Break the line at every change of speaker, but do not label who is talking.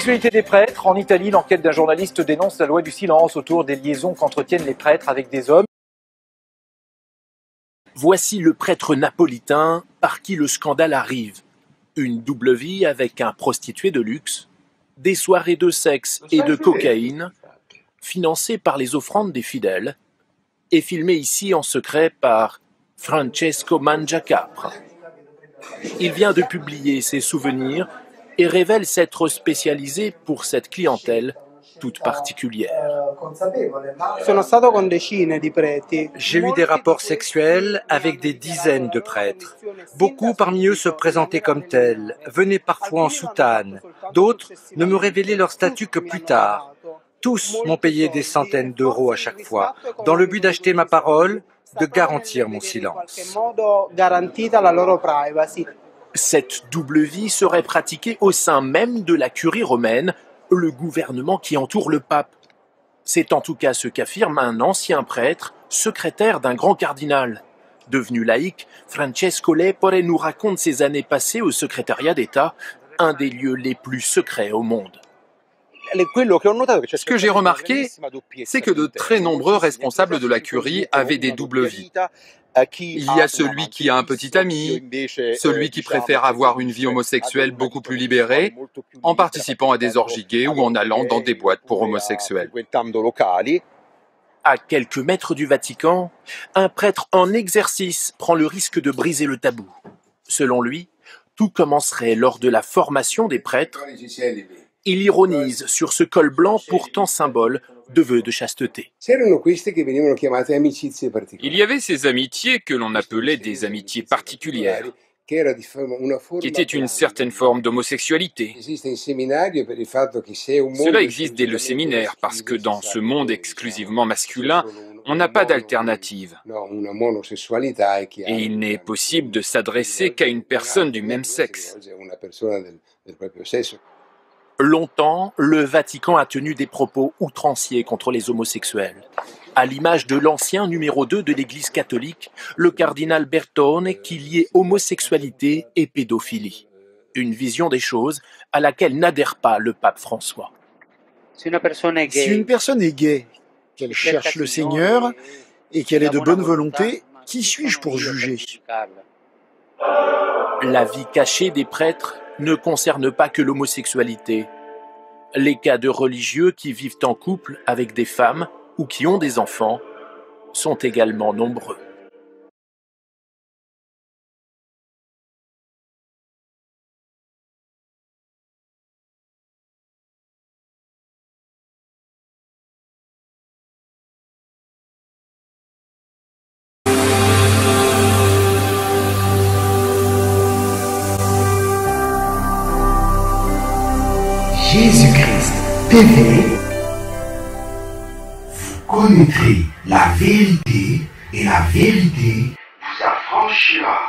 L'homosexualité des prêtres. En Italie, l'enquête d'un journaliste dénonce la loi du silence autour des liaisons qu'entretiennent les prêtres avec des hommes.
Voici le prêtre napolitain par qui le scandale arrive. Une double vie avec un prostitué de luxe, des soirées de sexe et de cocaïne, financées par les offrandes des fidèles, et filmées ici en secret par Francesco Mangiacapra. Il vient de publier ses souvenirs et révèle s'être spécialisé pour cette clientèle toute particulière.
J'ai eu des rapports sexuels avec des dizaines de prêtres. Beaucoup parmi eux se présentaient comme tels, venaient parfois en soutane. D'autres ne me révélaient leur statut que plus tard. Tous m'ont payé des centaines d'euros à chaque fois, dans le but d'acheter ma parole, de garantir mon silence.
Cette double vie serait pratiquée au sein même de la curie romaine, le gouvernement qui entoure le pape. C'est en tout cas ce qu'affirme un ancien prêtre, secrétaire d'un grand cardinal. Devenu laïc, Francesco Lepore nous raconte ses années passées au secrétariat d'État, un des lieux les plus secrets au monde.
Ce que j'ai remarqué, c'est que de très nombreux responsables de la curie avaient des doubles vies. Il y a celui qui a un petit ami, celui qui préfère avoir une vie homosexuelle beaucoup plus libérée, en participant à des orgies gays ou en allant dans des boîtes pour homosexuels.
À quelques mètres du Vatican, un prêtre en exercice prend le risque de briser le tabou. Selon lui, tout commencerait lors de la formation des prêtres. Il ironise sur ce col blanc pourtant symbole de vœux de chasteté.
Il y avait ces amitiés que l'on appelait des amitiés particulières, qui étaient une certaine forme d'homosexualité. Cela existe dès le séminaire, parce que dans ce monde exclusivement masculin, on n'a pas d'alternative. Et il n'est possible de s'adresser qu'à une personne du même sexe.
Longtemps, le Vatican a tenu des propos outranciers contre les homosexuels. À l'image de l'ancien numéro 2 de l'Église catholique, le cardinal Bertone, qui liait homosexualité et pédophilie. Une vision des choses à laquelle n'adhère pas le pape François.
Si une personne est gay, qu'elle cherche le Seigneur et qu'elle est de bonne volonté, qui suis-je pour juger ?
La vie cachée des prêtres ne concerne pas que l'homosexualité. Les cas de religieux qui vivent en couple avec des femmes ou qui ont des enfants sont également nombreux.
Jésus-Christ TV, vous connaîtrez la vérité et la vérité vous affranchira.